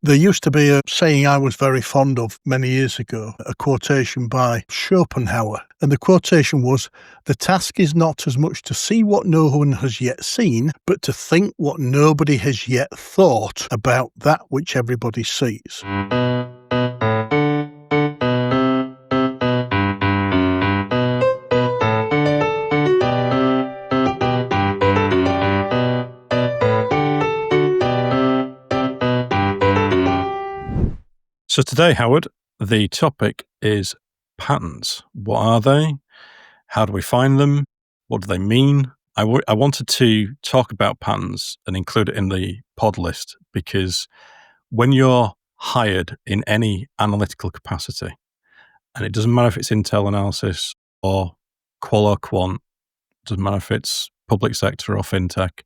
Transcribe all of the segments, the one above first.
There used to be a saying I was very fond of many years ago, a quotation by Schopenhauer. And the quotation was, "The task is not as much to see what no one has yet seen, but to think what nobody has yet thought about that which everybody sees." So today, Howard, the topic is patterns. What are they? How do we find them? What do they mean? I wanted to talk about patterns and include it in the pod list because when you're hired in any analytical capacity, and it doesn't matter if it's intel analysis or qual or quant, doesn't matter if it's public sector or fintech,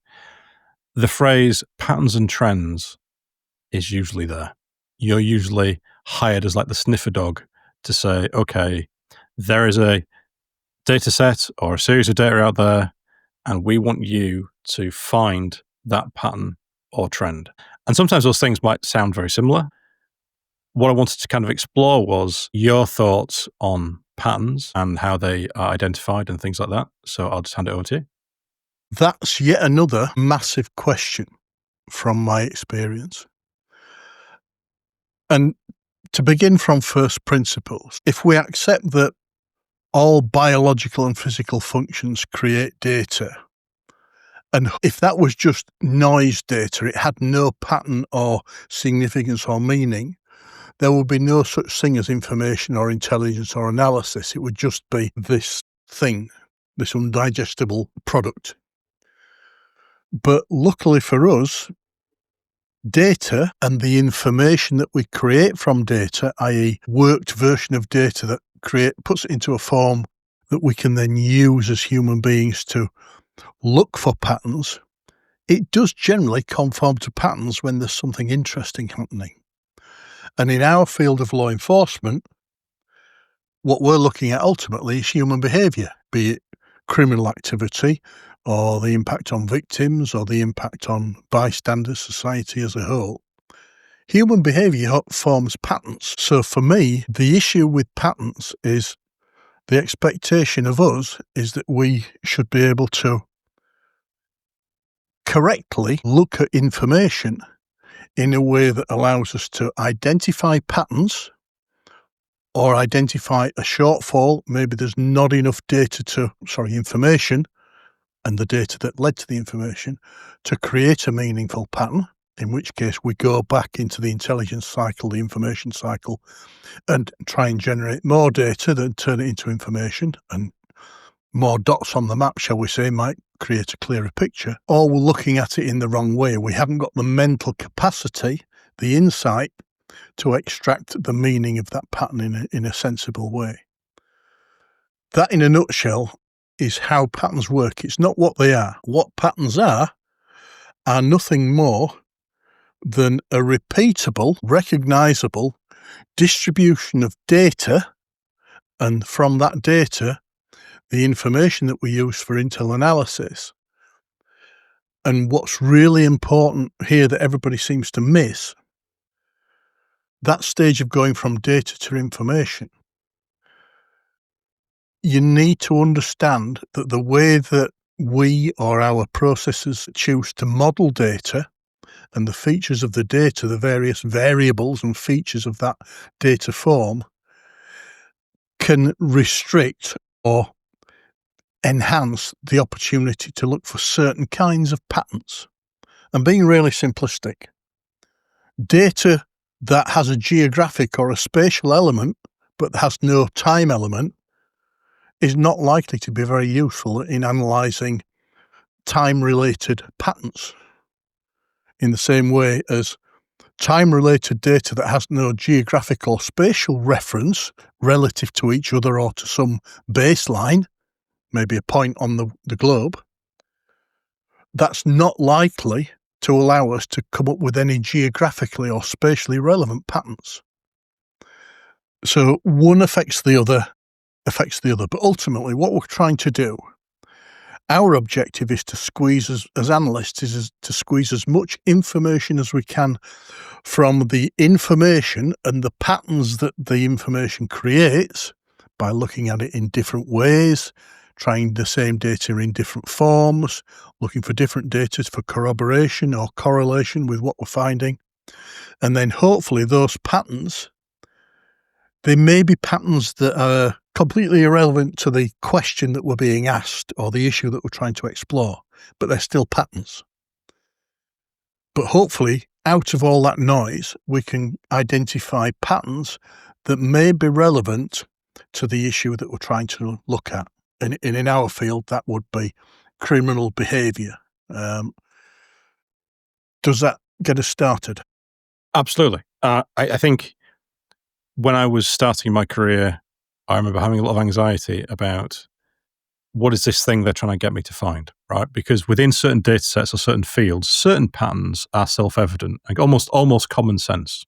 the phrase patterns and trends is usually there. You're usually hired as like the sniffer dog to say, okay, there is a data set or a series of data out there, and we want you to find that pattern or trend. And sometimes those things might sound very similar. What I wanted to kind of explore was your thoughts on patterns and how they are identified and things like that. So I'll just hand it over to you. That's yet another massive question from my experience. And to begin from first principles, if we accept that all biological and physical functions create data, and if that was just noise data, it had no pattern or significance or meaning, there would be no such thing as information or intelligence or analysis. It would just be this thing, this undigestible product. But luckily for us, data and the information that we create from data, i.e. worked version of data that puts it into a form that we can then use as human beings to look for patterns, it does generally conform to patterns when there's something interesting happening. And in our field of law enforcement, what we're looking at ultimately is human behaviour, be it criminal activity or the impact on victims or the impact on bystanders, society as a whole. Human behaviour forms patterns. So for me, the issue with patterns is the expectation of us is that we should be able to correctly look at information in a way that allows us to identify patterns or identify a shortfall. Maybe there's not enough information and the data that led to the information to create a meaningful pattern, in which case we go back into the intelligence cycle, the information cycle, and try and generate more data, then turn it into information, and more dots on the map, shall we say, might create a clearer picture. Or we're looking at it in the wrong way. We haven't got the mental capacity, the insight, to extract the meaning of that pattern in a sensible way. That, in a nutshell, is how patterns work. It's not what they are. What patterns are nothing more than a repeatable, recognisable distribution of data, and from that data, the information that we use for intel analysis. And what's really important here that everybody seems to miss, that stage of going from data to information. You need to understand that the way that we or our processors choose to model data and the features of the data, the various variables and features of that data form, can restrict or enhance the opportunity to look for certain kinds of patterns. And being really simplistic, data that has a geographic or a spatial element but has no time element is not likely to be very useful in analysing time-related patterns, in the same way as time-related data that has no geographic or spatial reference relative to each other or to some baseline, maybe a point on the globe, that's not likely to allow us to come up with any geographically or spatially relevant patterns. So one affects the other. But ultimately what we're trying to do, our objective is to squeeze, as analysts, is to squeeze as much information as we can from the information and the patterns that the information creates by looking at it in different ways, trying the same data in different forms, looking for different data for corroboration or correlation with what we're finding. And then hopefully those patterns, they may be patterns that are completely irrelevant to the question that we're being asked or the issue that we're trying to explore, but they're still patterns. But hopefully, out of all that noise, we can identify patterns that may be relevant to the issue that we're trying to look at. And in our field, that would be criminal behaviour. Does that get us started? Absolutely. I think when I was starting my career, I remember having a lot of anxiety about what is this thing they're trying to get me to find, right? Because within certain data sets or certain fields, certain patterns are self-evident, like almost common sense.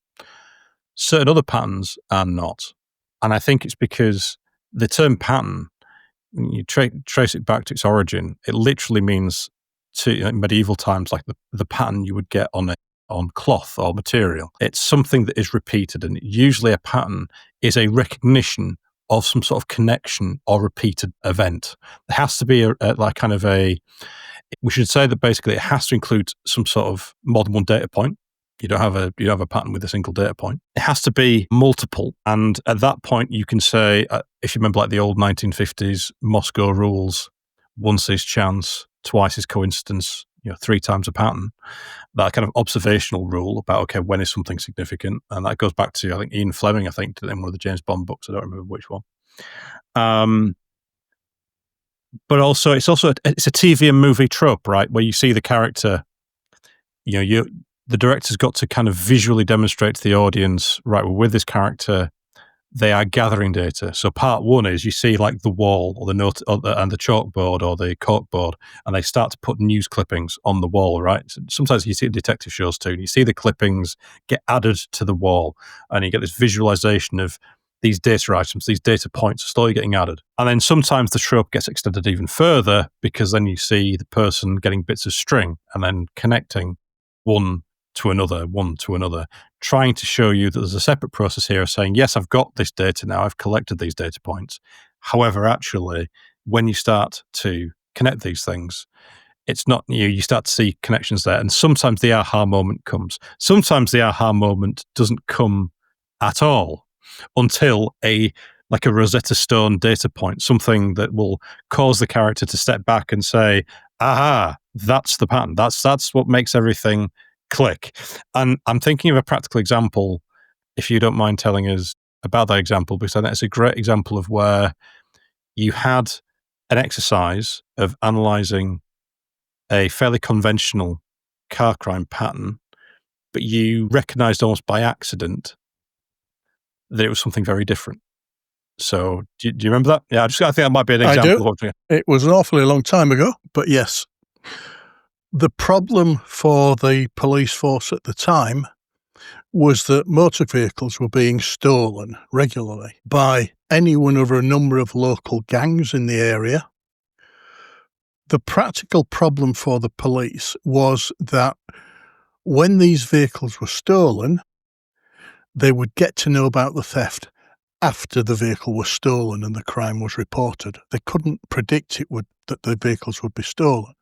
Certain other patterns are not. And I think it's because the term pattern, when you trace it back to its origin, it literally means to medieval times, like the pattern you would get on cloth or material. It's something that is repeated, and usually a pattern is a recognition of some sort of connection or repeated event. There has to be we should say that basically it has to include some sort of more than one data point. You don't have a pattern with a single data point. It has to be multiple, and at that point you can say, if you remember, like the old 1950s Moscow rules: once is chance, twice is coincidence, three times a pattern. That kind of observational rule about, okay, when is something significant? And that goes back to, I think, Ian Fleming, did it in one of the James Bond books. I don't remember which one. But also, it's a TV and movie trope, right? Where you see the character, the director's got to kind of visually demonstrate to the audience, right, well, with this character, they are gathering data. So part one is you see like the wall or the note and the chalkboard or the corkboard, and they start to put news clippings on the wall, right? So sometimes you see detective shows too, and you see the clippings get added to the wall, and you get this visualization of these data items, these data points are slowly getting added. And then sometimes the trope gets extended even further, because then you see the person getting bits of string and then connecting one to another, trying to show you that there's a separate process here of saying, yes, I've got this data now, I've collected these data points. However, actually, when you start to connect these things, it's not you start to see connections there. And sometimes the aha moment comes. Sometimes the aha moment doesn't come at all until a Rosetta Stone data point, something that will cause the character to step back and say, aha, that's the pattern. That's what makes everything click. And I'm thinking of a practical example, if you don't mind telling us about that example, because I think it's a great example of where you had an exercise of analysing a fairly conventional car crime pattern, but you recognised almost by accident that it was something very different. So do you remember that? Yeah, I think that might be an example. I do. It was an awfully long time ago, but yes. The problem for the police force at the time was that motor vehicles were being stolen regularly by any one of a number of local gangs in the area. The practical problem for the police was that when these vehicles were stolen, they would get to know about the theft after the vehicle was stolen and the crime was reported. They couldn't predict that the vehicles would be stolen.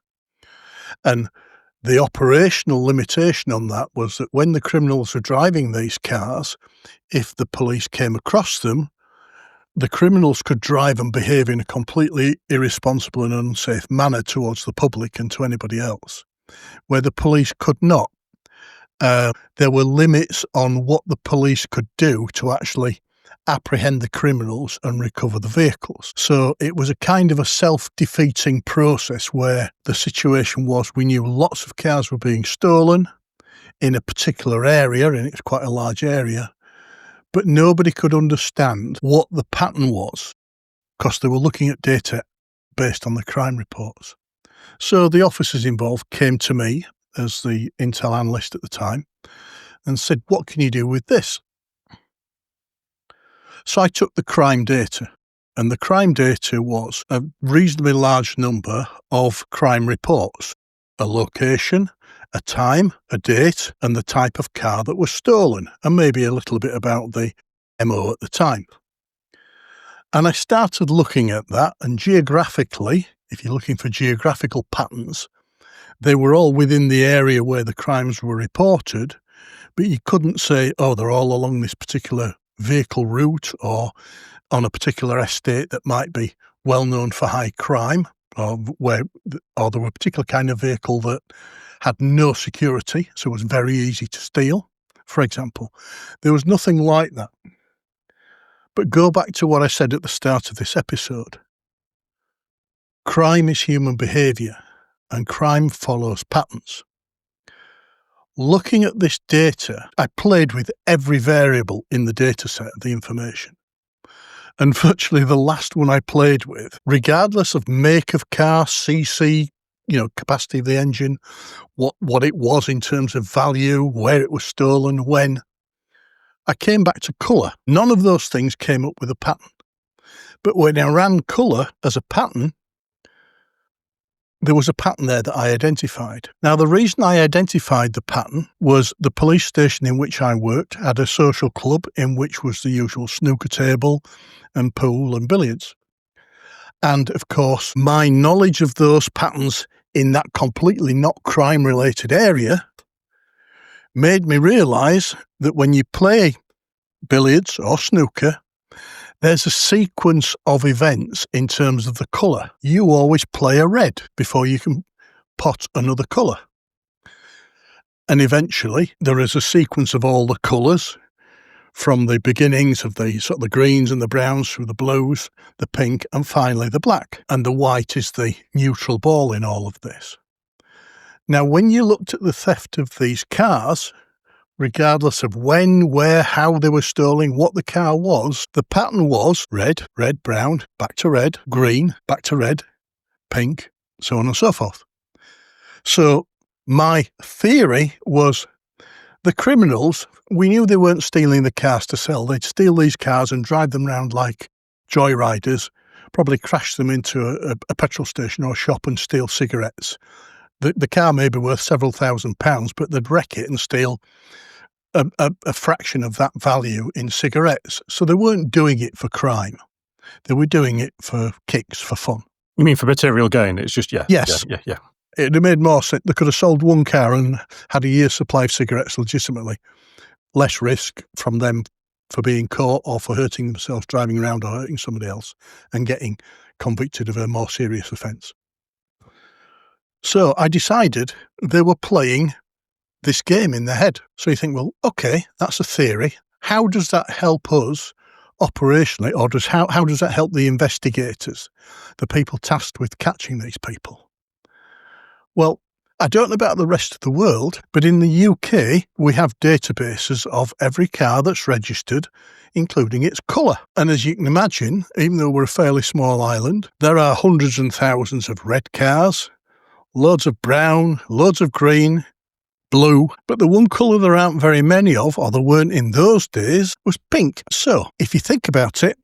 And the operational limitation on that was that when the criminals were driving these cars, if the police came across them, the criminals could drive and behave in a completely irresponsible and unsafe manner towards the public and to anybody else, where the police could not. There were limits on what the police could do to actually apprehend the criminals and recover the vehicles. So it was a kind of a self-defeating process where the situation was we knew lots of cars were being stolen in a particular area, and it's quite a large area, but nobody could understand what the pattern was because they were looking at data based on the crime reports. So the officers involved came to me as the intel analyst at the time and said, what can you do with this? So I took the crime data, and the crime data was a reasonably large number of crime reports. a location, a time, a date, and the type of car that was stolen, and maybe a little bit about the MO at the time. And I started looking at that, and geographically, if you're looking for geographical patterns, they were all within the area where the crimes were reported, but you couldn't say, oh, they're all along this particular vehicle route or on a particular estate that might be well known for high crime, or there were a particular kind of vehicle that had no security, so it was very easy to steal, for example. There was nothing like that. But go back to what I said at the start of this episode. Crime is human behaviour, and crime follows patterns. Looking at this data, I played with every variable in the data set of the information. And virtually the last one I played with, regardless of make of car, CC, capacity of the engine, what it was in terms of value, where it was stolen, when, I came back to colour. None of those things came up with a pattern. But when I ran colour as a pattern, there was a pattern there that I identified. Now, the reason I identified the pattern was the police station in which I worked had a social club in which was the usual snooker table and pool and billiards. And, of course, my knowledge of those patterns in that completely not crime-related area made me realise that when you play billiards or snooker, there's a sequence of events in terms of the colour. You always play a red before you can pot another colour. And eventually there is a sequence of all the colours from the beginnings of the sort of the greens and the browns through the blues, the pink, and finally the black. And the white is the neutral ball in all of this. Now, when you looked at the theft of these cars, regardless of when, where, how they were stolen, what the car was, the pattern was red, red, brown, back to red, green, back to red, pink, so on and so forth. So my theory was the criminals, we knew they weren't stealing the cars to sell. They'd steal these cars and drive them around like joyriders, probably crash them into a petrol station or shop and steal cigarettes. The car may be worth several £1,000s, but they'd wreck it and steal a fraction of that value in cigarettes. So they weren't doing it for crime. They were doing it for kicks, for fun. You mean for material gain? It's just, yeah. Yes. Yeah. It made more sense. They could have sold one car and had a year's supply of cigarettes legitimately. Less risk from them for being caught or for hurting themselves driving around or hurting somebody else and getting convicted of a more serious offence. So I decided they were playing this game in their head. So you think, well, okay, that's a theory. How does that help us operationally, or how does that help the investigators, the people tasked with catching these people? Well, I don't know about the rest of the world, but in the UK, we have databases of every car that's registered, including its colour. And as you can imagine, even though we're a fairly small island, there are hundreds and thousands of red cars, loads of brown, loads of green, blue, but the one colour there aren't very many of, or there weren't in those days, was pink. So, if you think about it,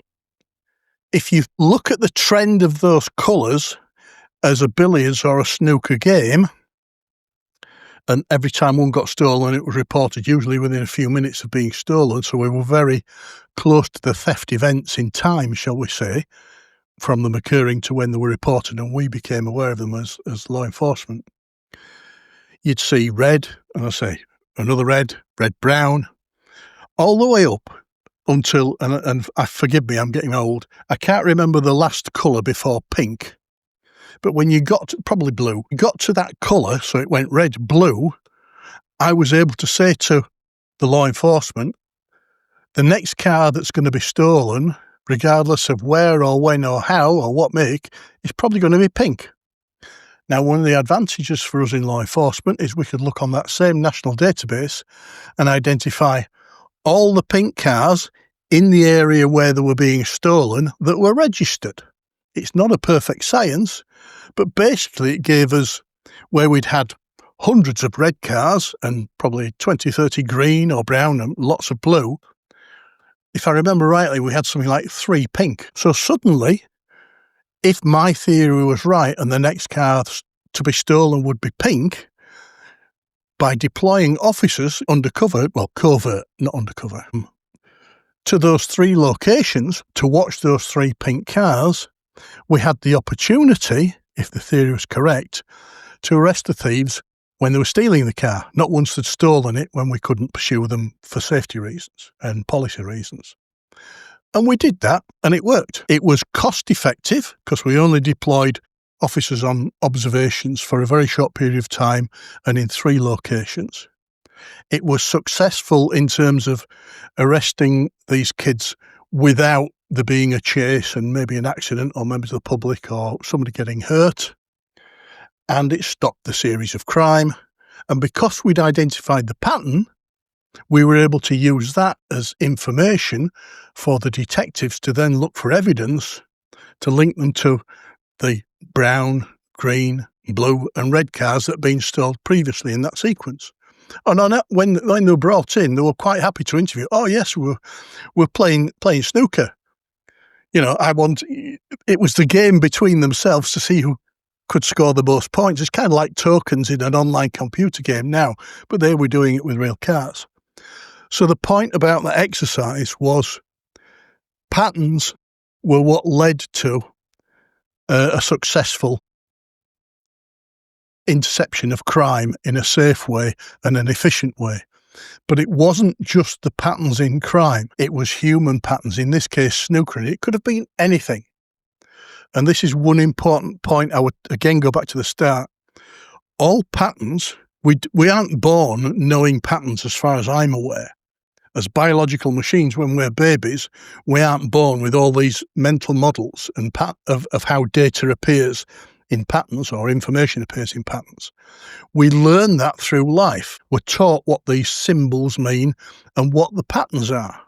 if you look at the trend of those colours as a billiards or a snooker game, and every time one got stolen, it was reported usually within a few minutes of being stolen, so we were very close to the theft events in time, shall we say, from them occurring to when they were reported and we became aware of them as law enforcement. You'd see red, and I say another red, brown, all the way up until, and forgive me, I'm getting old, I can't remember the last colour before pink, but when you got to, probably blue, you got to that colour, so it went red, blue, I was able to say to the law enforcement, the next car that's going to be stolen, regardless of where or when or how or what make, is probably going to be pink. Now, one of the advantages for us in law enforcement is we could look on that same national database and identify all the pink cars in the area where they were being stolen that were registered. It's not a perfect science, but basically it gave us where we'd had hundreds of red cars and probably 20, 30 green or brown and lots of blue. If I remember rightly, we had something like 3 pink. So suddenly, if my theory was right and the next car to be stolen would be pink, by deploying officers undercover, well, covert, not undercover, to those 3 locations to watch those 3 pink cars, we had the opportunity, if the theory was correct, to arrest the thieves when they were stealing the car, not once they'd stolen it when we couldn't pursue them for safety reasons and policy reasons. And we did that, and it worked. It was cost effective because we only deployed officers on observations for a very short period of time and in 3 locations. It was successful in terms of arresting these kids without there being a chase and maybe an accident or members of the public or somebody getting hurt. And it stopped the series of crime. And because we'd identified the pattern, we were able to use that as information for the detectives to then look for evidence to link them to the brown, green, blue and red cars that had been stolen previously in that sequence. And on that, when they were brought in, they were quite happy to interview. Oh yes, we're playing snooker. You know, it was the game between themselves to see who could score the most points. It's kind of like tokens in an online computer game now, but they were doing it with real cars. So the point about that exercise was patterns were what led to a successful interception of crime in a safe way and an efficient way. But it wasn't just the patterns in crime, it was human patterns, in this case snookering. It could have been anything. And this is one important point. I would again go back to the start. All patterns, we aren't born knowing patterns as far as I'm aware. As biological machines, when we're babies, we aren't born with all these mental models and of how data appears in patterns or information appears in patterns. We learn that through life. We're taught what these symbols mean and what the patterns are.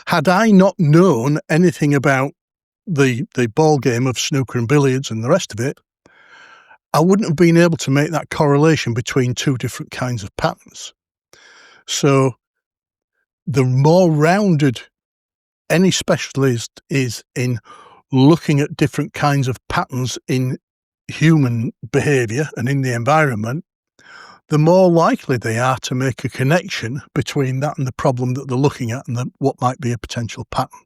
Had I not known anything about the ball game of snooker and billiards and the rest of it, I wouldn't have been able to make that correlation between 2 different kinds of patterns. So the more rounded any specialist is in looking at different kinds of patterns in human behaviour and in the environment, the more likely they are to make a connection between that and the problem that they're looking at and what might be a potential pattern.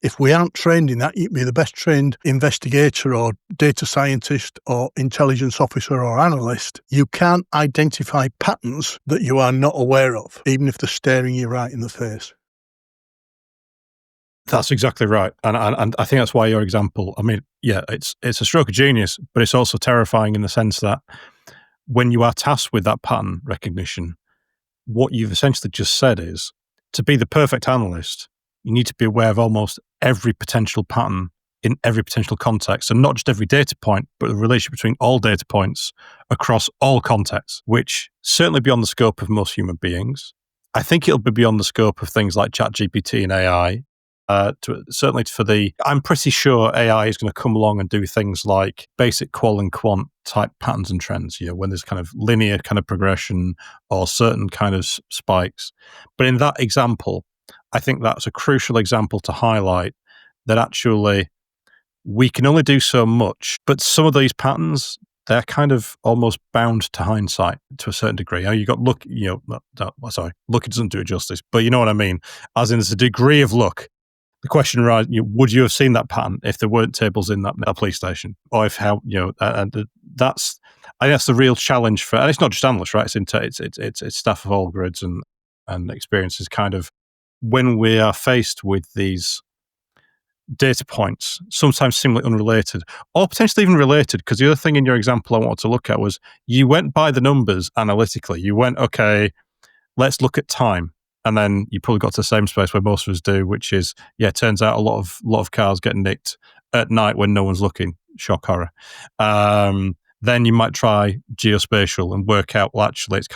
If we aren't trained in that, you can be the best trained investigator or data scientist or intelligence officer or analyst, you can't identify patterns that you are not aware of, even if they're staring you right in the face. That's exactly right. And I think that's why your example, I mean, yeah, it's a stroke of genius, but it's also terrifying in the sense that when you are tasked with that pattern recognition, what you've essentially just said is, to be the perfect analyst, you need to be aware of almost every potential pattern in every potential context, and not just every data point, but the relationship between all data points across all contexts, which certainly beyond the scope of most human beings. I think it'll be beyond the scope of things like ChatGPT and AI. I'm pretty sure AI is going to come along and do things like basic qual and quant type patterns and trends, when there's kind of linear kind of progression or certain kind of spikes. But in that example, I think that's a crucial example to highlight that actually we can only do so much, but some of these patterns, they're kind of almost bound to hindsight to a certain degree. You got luck, luck doesn't do it justice, but you know what I mean? As in, there's a degree of luck. The question arises, would you have seen that pattern if there weren't tables in that police station? Or if that's the real challenge for, and it's not just analysts, right? It's staff of all grids and experiences kind of, when we are faced with these data points, sometimes seemingly unrelated, or potentially even related, because the other thing in your example I wanted to look at was you went by the numbers analytically. You went, okay, let's look at time. And then you probably got to the same space where most of us do, which is, it turns out a lot of cars get nicked at night when no one's looking. Shock horror. Then you might try geospatial and work out, well, actually, it's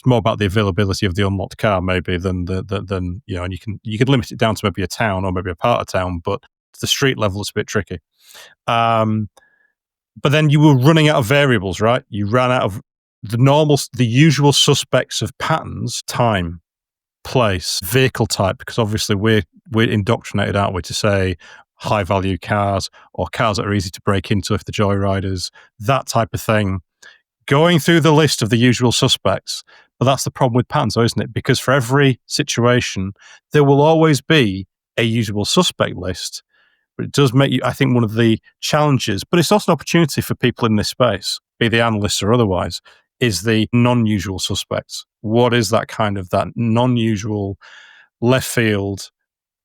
more about the availability of the unlocked car maybe than and you could limit it down to maybe a town or maybe a part of town, but to the street level it's a bit tricky. But then you were running out of variables, right? You ran out of the usual suspects of patterns: time, place, vehicle type, because obviously we're indoctrinated, aren't we, to say high-value cars or cars that are easy to break into if they're joyriders, that type of thing. Going through the list of the usual suspects. But that's the problem with patterns, though, isn't it? Because for every situation, there will always be a usual suspect list. But it does make you, I think, one of the challenges, but it's also an opportunity for people in this space, be they analysts or otherwise, is the non-usual suspects. What is that kind of that non-usual left field,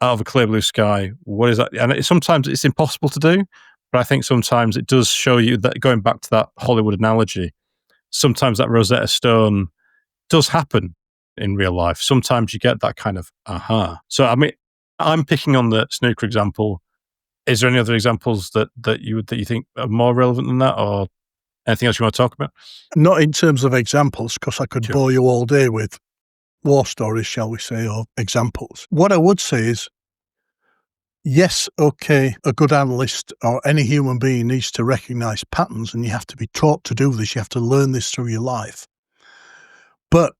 out of a clear blue sky? What is that? And sometimes it's impossible to do, but I think sometimes it does show you that, going back to that Hollywood analogy, sometimes that Rosetta Stone does happen in real life. Sometimes you get that kind of aha. So, I mean, I'm picking on the snooker example. Is there any other examples that you think are more relevant than that, or anything else you want to talk about? Not in terms of examples, because I could Sure. bore you all day with war stories, shall we say, or examples. What I would say is, yes, okay, a good analyst or any human being needs to recognise patterns, and you have to be taught to do this. You have to learn this through your life. But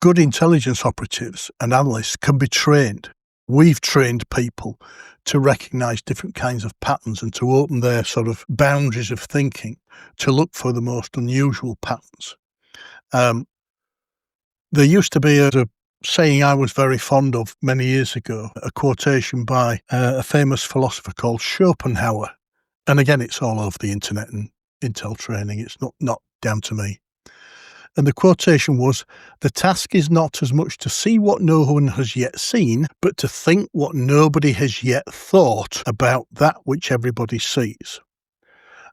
good intelligence operatives and analysts can be trained. We've trained people to recognise different kinds of patterns and to open their sort of boundaries of thinking, to look for the most unusual patterns. There used to be a saying I was very fond of many years ago, a quotation by a famous philosopher called Schopenhauer. And again, it's all over the internet and Intel training. It's not down to me. And the quotation was, "The task is not as much to see what no one has yet seen, but to think what nobody has yet thought about that which everybody sees."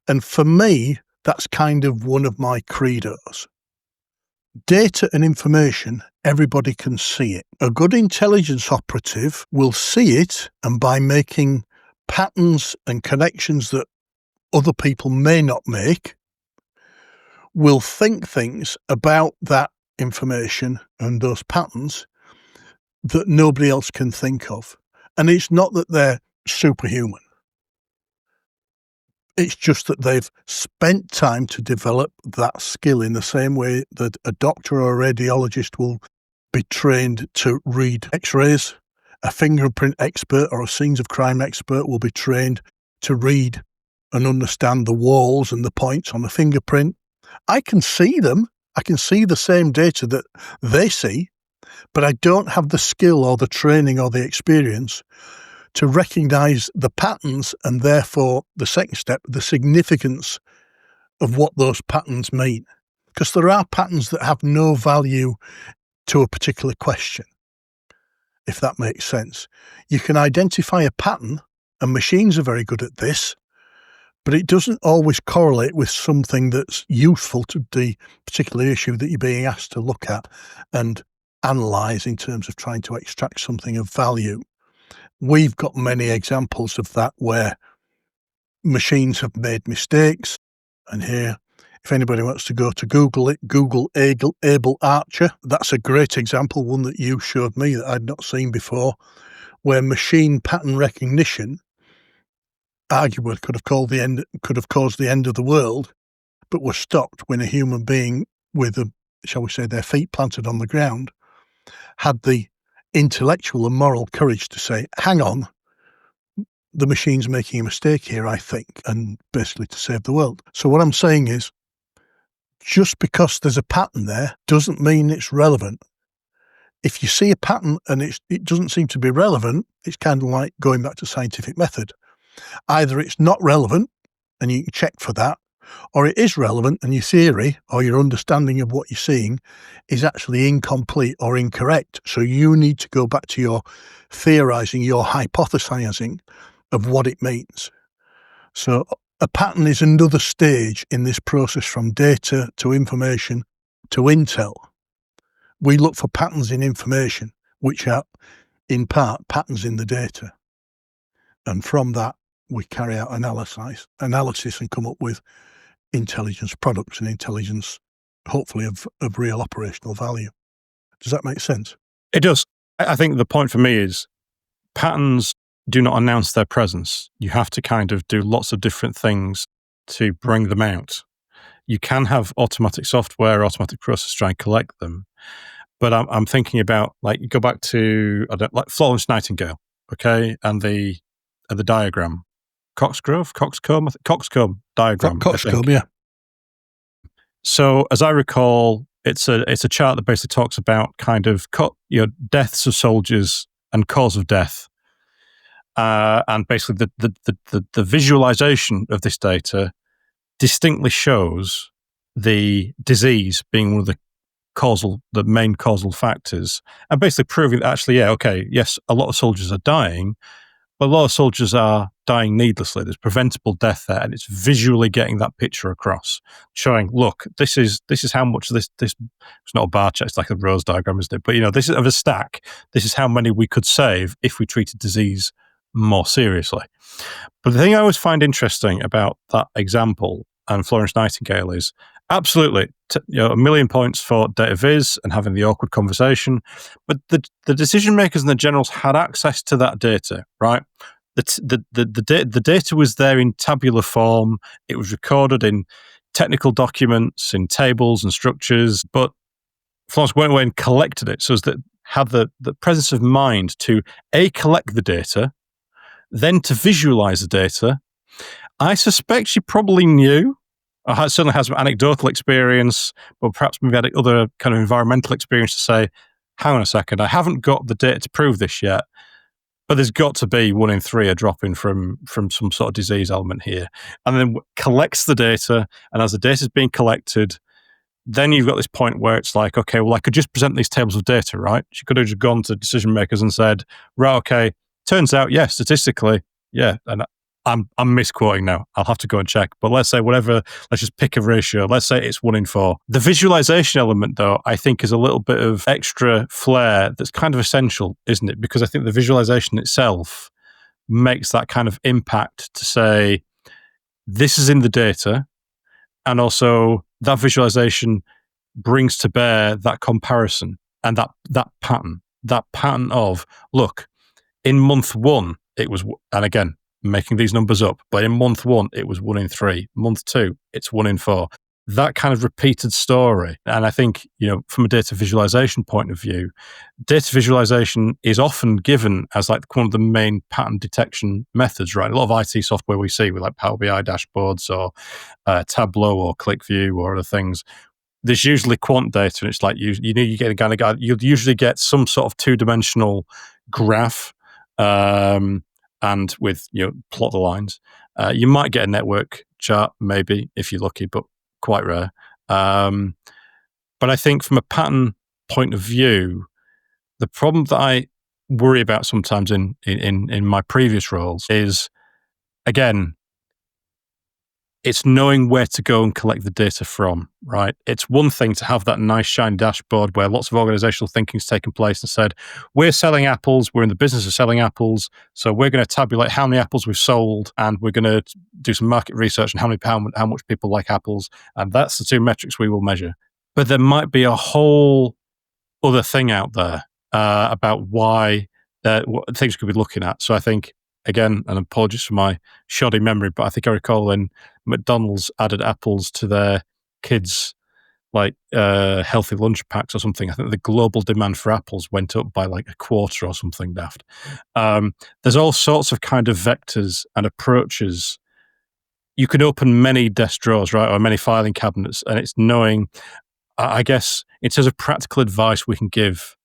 And for me, that's kind of one of my credos. Data and information, everybody can see it. A good intelligence operative will see it, and by making patterns and connections that other people may not make, will think things about that information and those patterns that nobody else can think of. And it's not that they're superhuman. It's just that they've spent time to develop that skill, in the same way that a doctor or a radiologist will be trained to read x-rays. A fingerprint expert or a scenes of crime expert will be trained to read and understand the walls and the points on the fingerprint. I can see them. I can see the same data that they see, but I don't have the skill or the training or the experience to recognise the patterns, and therefore, the second step, the significance of what those patterns mean. Because there are patterns that have no value to a particular question, if that makes sense. You can identify a pattern, and machines are very good at this, but it doesn't always correlate with something that's useful to the particular issue that you're being asked to look at and analyse in terms of trying to extract something of value. We've got many examples of that where machines have made mistakes. And here, if anybody wants to go to Google it, Google Able Archer. That's a great example, one that you showed me that I'd not seen before, where machine pattern recognition arguably could have caused the end of the world, but was stopped when a human being with, shall we say, their feet planted on the ground, had the intellectual and moral courage to say, hang on, the machine's making a mistake here, I think, and basically to save the world. So what I'm saying is, just because there's a pattern there doesn't mean it's relevant. If you see a pattern and it doesn't seem to be relevant, it's kind of like going back to scientific method. Either it's not relevant, and you can check for that, or it is relevant and your theory or your understanding of what you're seeing is actually incomplete or incorrect. So you need to go back to your theorizing, your hypothesizing of what it means. So a pattern is another stage in this process from data to information to intel. We look for patterns in information, which are in part patterns in the data. And from that, we carry out analysis and come up with intelligence products and intelligence, hopefully of real operational value. Does that make sense? It does. I think the point for me is patterns do not announce their presence. You have to kind of do lots of different things to bring them out. You can have automatic software, automatic process try and collect them. But I'm thinking about, like, you go back to, like Florence Nightingale. okay, and the diagram. Coxcomb diagram, I think. Coxcomb, yeah. So, as I recall, it's a chart that basically talks about kind of deaths of soldiers and cause of death, and basically the visualization of this data distinctly shows the disease being one of the main causal factors, and basically proving that actually, yes, a lot of soldiers are dying, but a lot of soldiers are dying needlessly. There's preventable death there, and it's visually getting that picture across, showing, look, this is how much this. It's not a bar chart; it's like a rose diagram, isn't it? But this is of a stack. This is how many we could save if we treated disease more seriously. But the thing I always find interesting about that example and Florence Nightingale is absolutely, a million points for data viz and having the awkward conversation. But the decision makers and the generals had access to that data, right? The data was there in tabular form. It was recorded in technical documents, in tables and structures. But Florence went away and collected it, so as that had the presence of mind to collect the data, then to visualize the data. I suspect she probably knew, or certainly has some anecdotal experience, but perhaps maybe had other kind of environmental experience to say, hang on a second, I haven't got the data to prove this yet, but there's got to be 1 in 3 are dropping from some sort of disease element here. And then collects the data, and as the data is being collected, then you've got this point where it's like, okay, well, I could just present these tables of data, right? She could have just gone to decision makers and said, right, okay, turns out, yeah, statistically, yeah, and I'm misquoting now. I'll have to go and check. But let's say let's just pick a ratio. Let's say it's 1 in 4. The visualization element, though, I think is a little bit of extra flair that's kind of essential, isn't it? Because I think the visualization itself makes that kind of impact to say, this is in the data. And also that visualization brings to bear that comparison and that pattern of, look, in month 1, it was, and again, making these numbers up, but in month 1, it was 1 in 3. Month 2, it's 1 in 4. That kind of repeated story. And I think, from a data visualization point of view, data visualization is often given as like one of the main pattern detection methods, right? A lot of IT software we see with like Power BI dashboards or Tableau or ClickView or other things, there's usually quant data, and it's like you get a kind of guy. You'll usually get some sort of 2-dimensional graph, and with plot the lines. You might get a network chart, maybe if you're lucky, but quite rare. But I think from a pattern point of view, the problem that I worry about sometimes in my previous roles is, again, it's knowing where to go and collect the data from, right? It's one thing to have that nice shiny dashboard where lots of organizational thinking has taken place and said, we're selling apples, we're in the business of selling apples, so we're going to tabulate how many apples we've sold, and we're going to do some market research on how much people like apples, and that's the 2 metrics we will measure. But there might be a whole other thing out there about why what things we could be looking at. So I think, again, and apologies for my shoddy memory, but I think I recall when McDonald's added apples to their kids' healthy lunch packs or something, I think the global demand for apples went up by like a quarter or something daft. There's all sorts of kind of vectors and approaches. You can open many desk drawers, right, or many filing cabinets, and it's knowing, I guess, in terms of practical advice we can give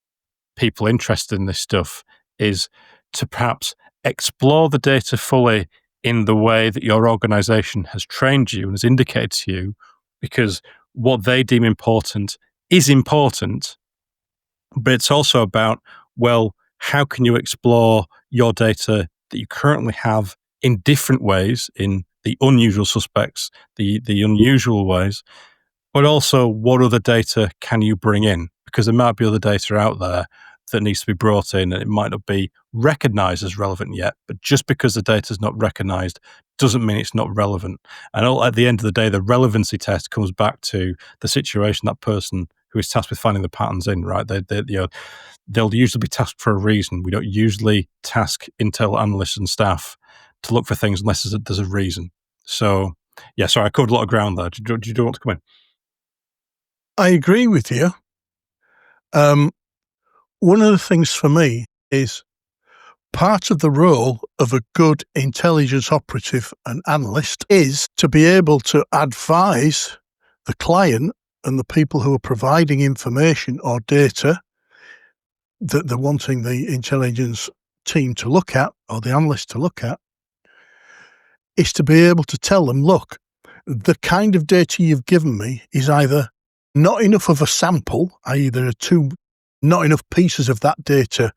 people interested in this stuff, is to perhaps explore the data fully in the way that your organization has trained you and has indicated to you, because what they deem important is important, but it's also about, well, how can you explore your data that you currently have in different ways, in the unusual suspects, the unusual ways, but also what other data can you bring in? Because there might be other data out there that needs to be brought in, and it might not be recognized as relevant yet. But just because the data is not recognized doesn't mean it's not relevant. And at the end of the day, the relevancy test comes back to the situation that person who is tasked with finding the patterns in, right? They'll usually be tasked for a reason. We don't usually task Intel analysts and staff to look for things unless there's a reason. So, yeah, sorry, I covered a lot of ground there. Do you want to come in? I agree with you. One of the things for me is Part of the role of a good intelligence operative and analyst is to be able to advise the client and the people who are providing information or data that they're wanting the intelligence team to look at, or the analyst to look at, is to be able to tell them, look, the kind of data you've given me is either not enough of a sample, i.e. there are not enough pieces of that data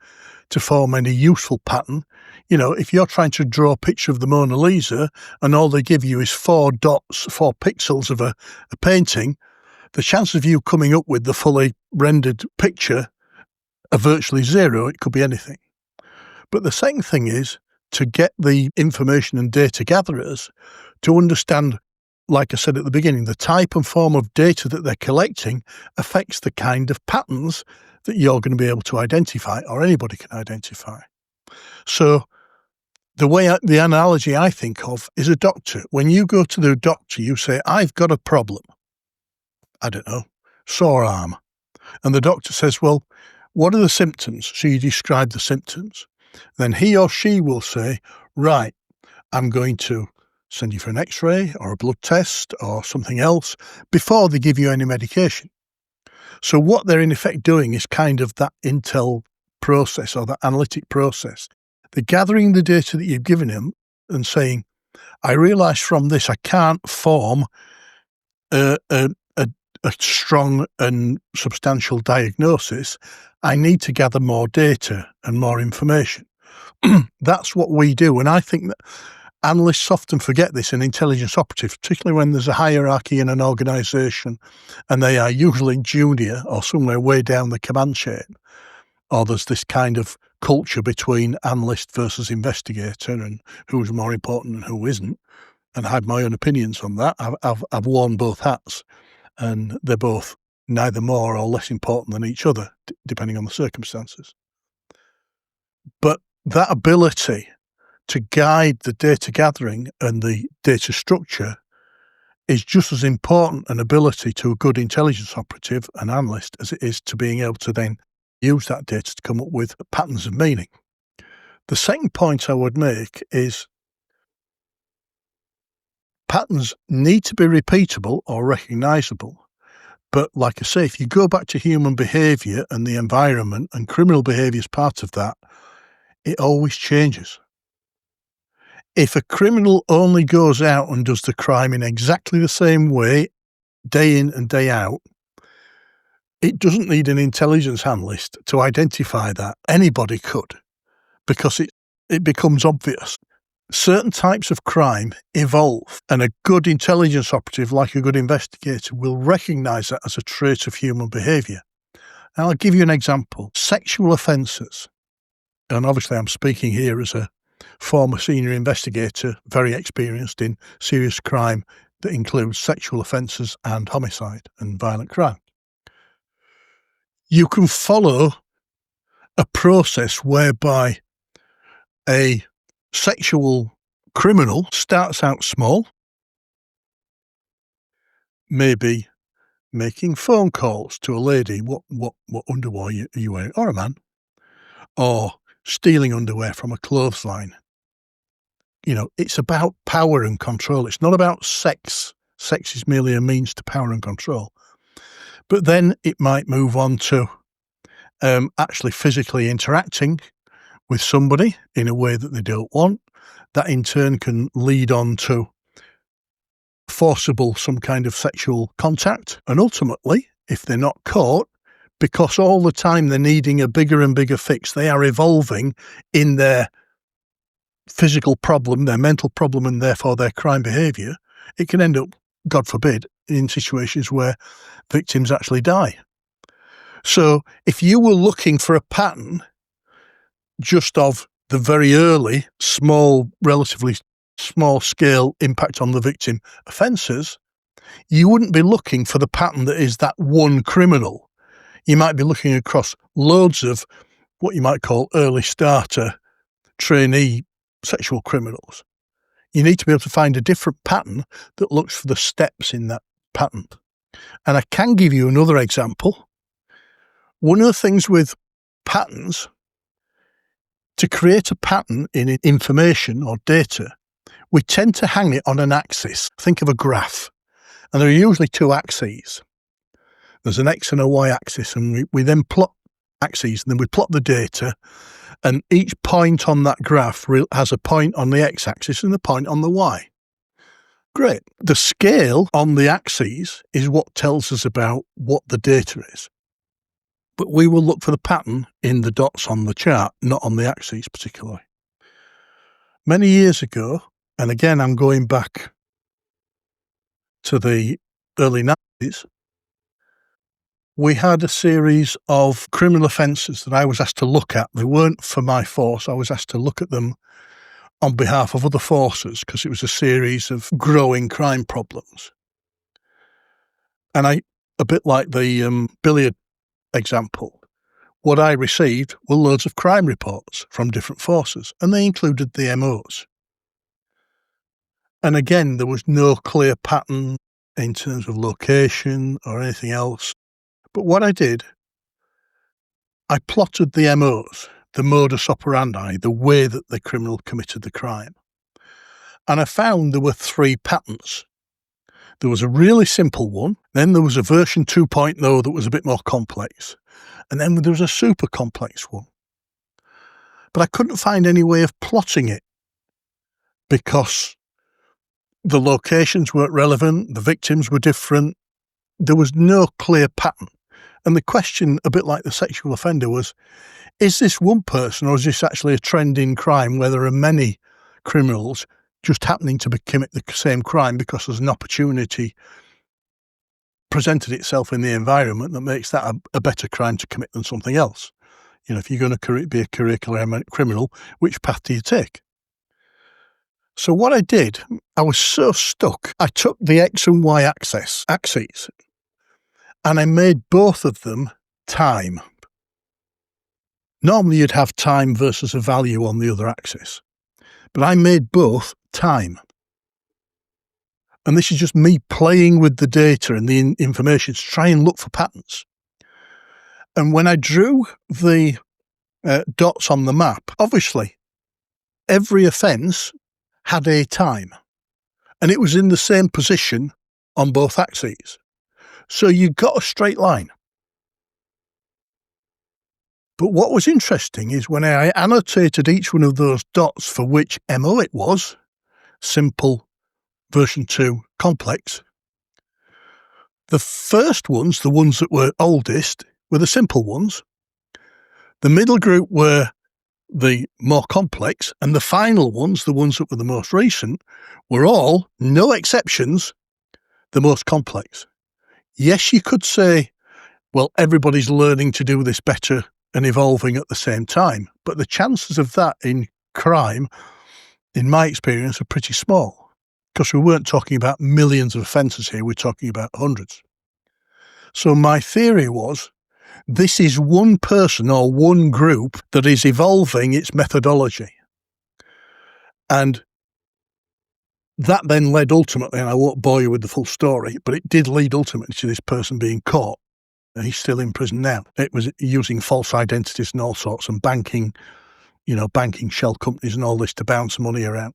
to form any useful pattern. You know, if you're trying to draw a picture of the Mona Lisa and all they give you is 4 dots, 4 pixels of a painting, the chance of you coming up with the fully rendered picture are virtually zero. It could be anything. But the second thing is to get the information and data gatherers to understand, like I said at the beginning, the type and form of data that they're collecting affects the kind of patterns that you're going to be able to identify, or anybody can identify. So the analogy I think of is a doctor. When you go to the doctor, you say, I've got a problem. I don't know, sore arm. And the doctor says, well, what are the symptoms? So you describe the symptoms. Then he or she will say, right, I'm going to send you for an x-ray or a blood test or something else before they give you any medication. So what they're in effect doing is kind of that intel process or that analytic process. They're gathering the data that you've given them and saying, I realise from this I can't form a strong and substantial diagnosis. I need to gather more data and more information. That's what we do. And I think that analysts often forget this, and intelligence operatives, particularly when there's a hierarchy in an organisation and they are usually junior or somewhere way down the command chain, or there's this kind of culture between analyst versus investigator and who's more important and who isn't. And I have my own opinions on that. I've worn both hats, and they're both neither more or less important than each other, depending on the circumstances. But that ability to guide the data gathering and the data structure is just as important an ability to a good intelligence operative and analyst as it is to being able to then use that data to come up with patterns of meaning. The second point I would make is patterns need to be repeatable or recognisable. But like I say, if you go back to human behaviour and the environment, and criminal behaviour is part of that, it always changes. If a criminal only goes out and does the crime in exactly the same way, day in and day out, it doesn't need an intelligence analyst to identify that. Anybody could, because it becomes obvious. Certain types of crime evolve, and a good intelligence operative, like a good investigator, will recognise that as a trait of human behaviour. And I'll give you an example. Sexual offences, and obviously I'm speaking here as a former senior investigator, very experienced in serious crime that includes sexual offences and homicide and violent crime. You can follow a process whereby a sexual criminal starts out small, maybe making phone calls to a lady, what underwear are you wearing, or a man, or stealing underwear from a clothesline. You know, it's about power and control. It's not about sex. Sex is merely a means to power and control. But then it might move on to actually physically interacting with somebody in a way that they don't want. That in turn can lead on to forcible, some kind of sexual contact. And ultimately, if they're not caught, because all the time they're needing a bigger and bigger fix, they are evolving in their physical problem, their mental problem, and therefore their crime behaviour, it can end up, God forbid, in situations where victims actually die. So if you were looking for a pattern just of the very early, relatively small scale impact on the victim offences, you wouldn't be looking for the pattern that is that one criminal. You might be looking across loads of what you might call early starter trainee sexual criminals. You need to be able to find a different pattern that looks for the steps in that pattern. And I can give you another example. One of the things with patterns To create a pattern in information or data, we tend to hang it on an axis. Think of a graph. And there are usually two axes. There's an X and a Y axis, and we then plot axes, and then we plot the data, and each point on that graph has a point on the X axis and a point on the Y. Great. The scale on the axes is what tells us about what the data is. But we will look for the pattern in the dots on the chart, not on the axes particularly. Many years ago, and again I'm going back to the early 90s, we had a series of criminal offences that I was asked to look at. They weren't for my force. I was asked to look at them on behalf of other forces because it was a series of growing crime problems. And a bit like the billiard example, what I received were loads of crime reports from different forces, and they included the MOs. And again, there was no clear pattern in terms of location or anything else. But what I did, I plotted the MOs, the modus operandi, the way that the criminal committed the crime. And I found there were three patterns. There was a really simple one, then there was a version 2.0 that was a bit more complex, and then there was a super complex one. But I couldn't find any way of plotting it because the locations weren't relevant, the victims were different, there was no clear pattern. And the question, a bit like the sexual offender, was, is this one person or is this actually a trend in crime where there are many criminals just happening to commit the same crime because there's an opportunity presented itself in the environment that makes that a better crime to commit than something else? You know, if you're going to be a career criminal, which path do you take? So what I did, I was so stuck, I took the X and Y axes, and I made both of them time. Normally you'd have time versus a value on the other axis, but I made both time. And this is just me playing with the data and the information to try and look for patterns. And when I drew the dots on the map, obviously every offence had a time, and it was in the same position on both axes. So you got a straight line. But what was interesting is when I annotated each one of those dots for which MO it was, simple, version 2, complex, the first ones, the ones that were oldest, were the simple ones. The middle group were the more complex, and the final ones, the ones that were the most recent, were all, no exceptions, the most complex. Yes, you could say, well, everybody's learning to do this better and evolving at the same time, but the chances of that in crime, in my experience, are pretty small, because we weren't talking about millions of offences here, we're talking about hundreds. So my theory was, this is one person or one group that is evolving its methodology. And that then led ultimately, and I won't bore you with the full story, but it did lead ultimately to this person being caught. And he's still in prison now. It was using false identities and all sorts, and banking shell companies and all this to bounce money around.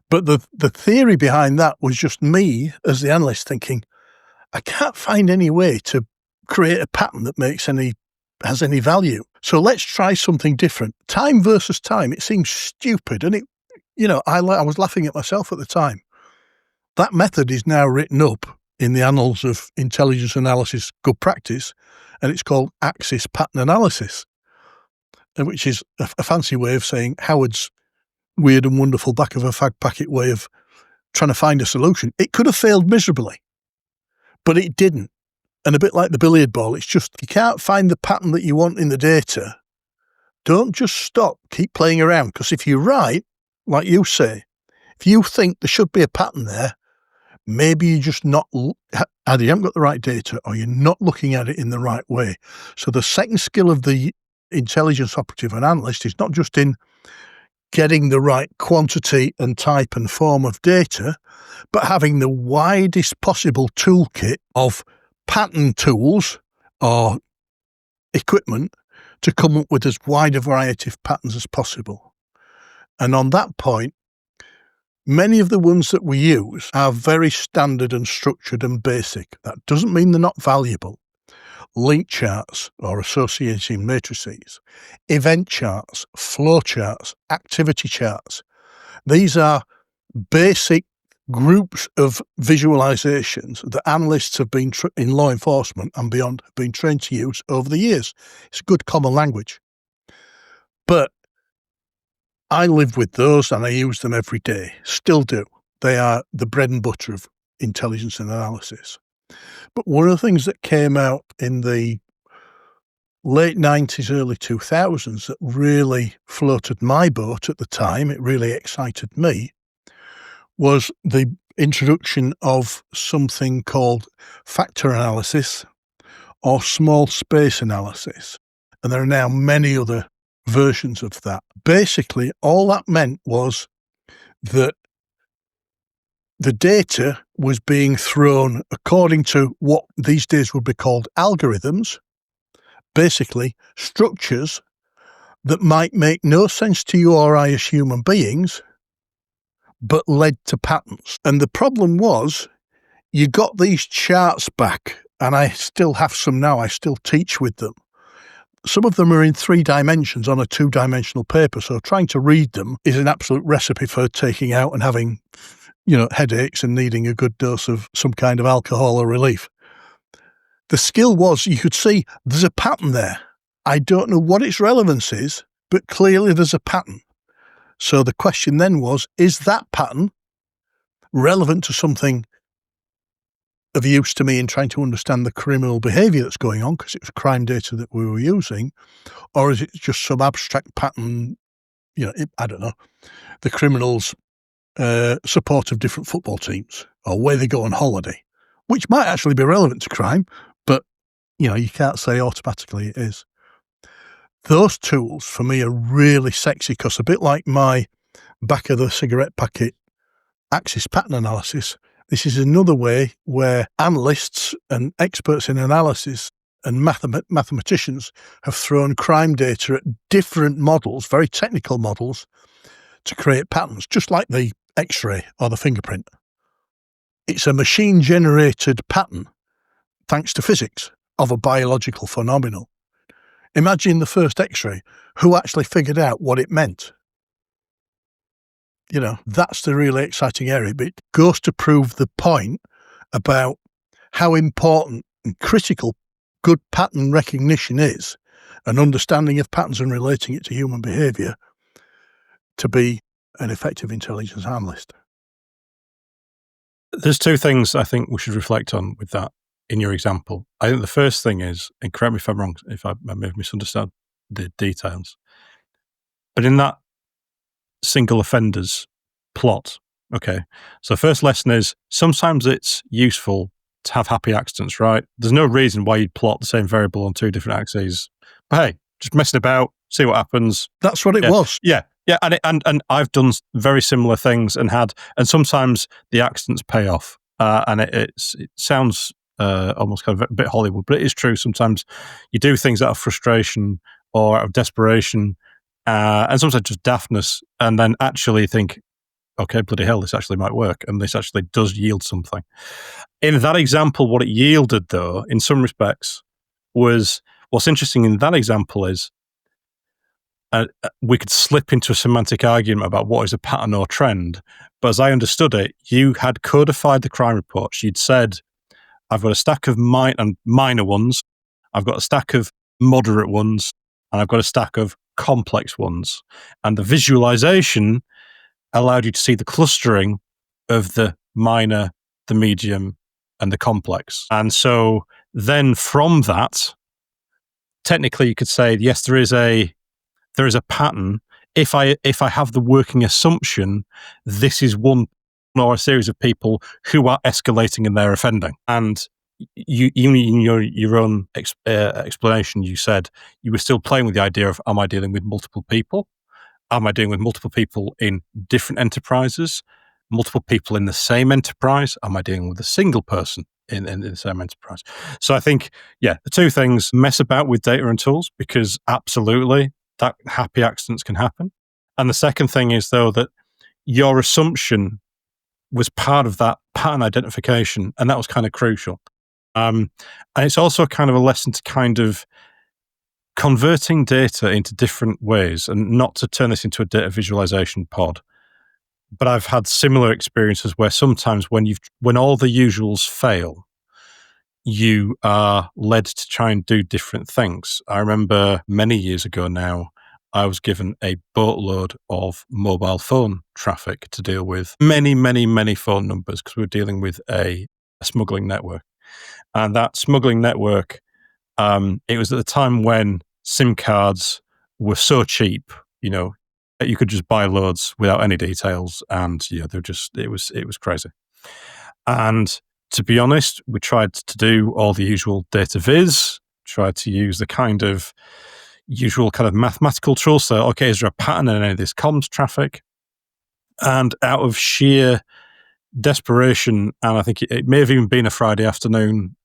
But the theory behind that was just me as the analyst thinking, I can't find any way to create a pattern that has any value. So let's try something different. Time versus time. It seems stupid, and I was laughing at myself at the time. That method is now written up in the annals of intelligence analysis good practice, and it's called axis pattern analysis, which is a fancy way of saying Howard's weird and wonderful back of a fag packet way of trying to find a solution. It could have failed miserably, but it didn't. And a bit like the billiard ball, it's just, you can't find the pattern that you want in the data, don't just stop, keep playing around. Because if you're right, like you say, if you think there should be a pattern there, maybe you're just not, either you haven't got the right data or you're not looking at it in the right way. So the second skill of the intelligence operative and analyst is not just in getting the right quantity and type and form of data, but having the widest possible toolkit of pattern tools or equipment to come up with as wide a variety of patterns as possible. And on that point, many of the ones that we use are very standard and structured and basic. That doesn't mean they're not valuable. Link charts or association matrices, event charts, flow charts, activity charts. These are basic groups of visualizations that analysts have been in law enforcement and beyond have been trained to use over the years. It's good common language. But I live with those and I use them every day, still do. They are the bread and butter of intelligence and analysis. But one of the things that came out in the late 90s, early 2000s that really floated my boat at the time, it really excited me, was the introduction of something called factor analysis or small space analysis. And there are now many other versions of that. Basically, all that meant was that the data was being thrown according to what these days would be called algorithms, basically structures that might make no sense to you or I as human beings, but led to patterns. And the problem was you got these charts back, and I still have some now, I still teach with them. Some of them are in 3 dimensions on a 2-dimensional paper, so trying to read them is an absolute recipe for taking out and having, headaches and needing a good dose of some kind of alcohol or relief. The skill was you could see there's a pattern there. I don't know what its relevance is, but clearly there's a pattern. So the question then was, is that pattern relevant to something of use to me in trying to understand the criminal behaviour that's going on, because it was crime data that we were using, or is it just some abstract pattern, I don't know, the criminals' support of different football teams or where they go on holiday, which might actually be relevant to crime, but, you can't say automatically it is. Those tools for me are really sexy because a bit like my back of the cigarette packet axis pattern analysis, this is another way where analysts and experts in analysis and mathematicians have thrown crime data at different models, very technical models, to create patterns, just like the X-ray or the fingerprint. It's a machine-generated pattern, thanks to physics, of a biological phenomenon. Imagine the first X-ray. Who actually figured out what it meant? That's the really exciting area, but it goes to prove the point about how important and critical good pattern recognition is, and understanding of patterns and relating it to human behaviour to be an effective intelligence analyst. There's 2 things I think we should reflect on with that in your example. I think the first thing is, and correct me if I'm wrong, if I may have misunderstood the details, but in that single offenders plot, okay, so first lesson is sometimes it's useful to have happy accidents, right? There's no reason why you'd plot the same variable on 2 different axes. But hey, just messing about, see what happens. That's what it was. Yeah, and I've done very similar things and sometimes the accidents pay off, and it sounds almost kind of a bit Hollywood, but it is true. Sometimes you do things out of frustration or out of desperation, and sometimes just daftness, and then actually think, okay, bloody hell, this actually might work, and this actually does yield something. In that example, what it yielded, though, in some respects, was what's interesting in that example is we could slip into a semantic argument about what is a pattern or trend, but as I understood it, you had codified the crime reports. You'd said, I've got a stack of minor ones, I've got a stack of moderate ones, and I've got a stack of complex ones. And the visualization allowed you to see the clustering of the minor, the medium, and the complex. And so then from that, technically you could say, yes, there is a pattern. If I have the working assumption, this is one or a series of people who are escalating in their offending. And you in your own explanation, you said you were still playing with the idea of, am I dealing with multiple people? Am I dealing with multiple people in different enterprises? Multiple people in the same enterprise? Am I dealing with a single person in the same enterprise. So I think, the two things: mess about with data and tools, because absolutely that happy accidents can happen. And the second thing is, though, that your assumption was part of that pattern identification, and that was kind of crucial. And it's also kind of a lesson to kind of converting data into different ways, and not to turn this into a data visualization pod. But I've had similar experiences where sometimes when all the usuals fail, you are led to try and do different things. I remember many years ago now, I was given a boatload of mobile phone traffic to deal with. Many, many, many phone numbers, because we were dealing with a smuggling network. And that smuggling network, it was at the time when SIM cards were so cheap, that you could just buy loads without any details, and they're just it was crazy. And to be honest, we tried to do all the usual data viz, tried to use the kind of usual kind of mathematical tools. So, okay, is there a pattern in any of this comms traffic? And out of sheer desperation, and I think it may have even been a Friday afternoon,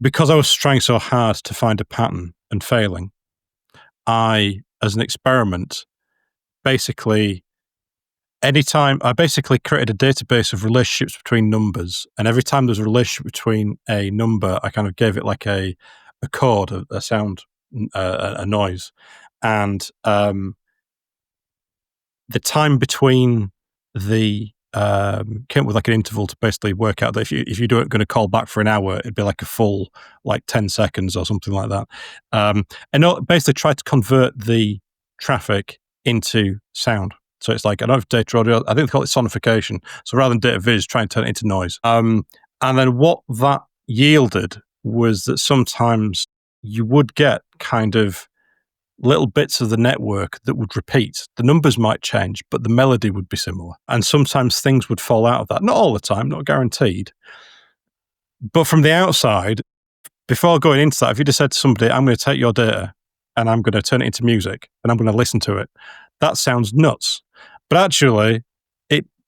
because I was trying so hard to find a pattern and failing, I, as an experiment, basically created a database of relationships between numbers, and every time there's a relationship between a number, I kind of gave it like a chord, a sound, a noise, and the time between the came up with like an interval to basically work out that if you don't going to call back for an hour, it'd be like a full like 10 seconds or something like that. And basically tried to convert the traffic into sound. So it's like, I don't have data audio, I think they call it sonification. So rather than data viz, try and turn it into noise. And then what that yielded was that sometimes you would get kind of little bits of the network that would repeat. The numbers might change, but the melody would be similar. And sometimes things would fall out of that. Not all the time, not guaranteed. But from the outside, before going into that, if you just said to somebody, I'm going to take your data and I'm going to turn it into music and I'm going to listen to it, that sounds nuts. But actually,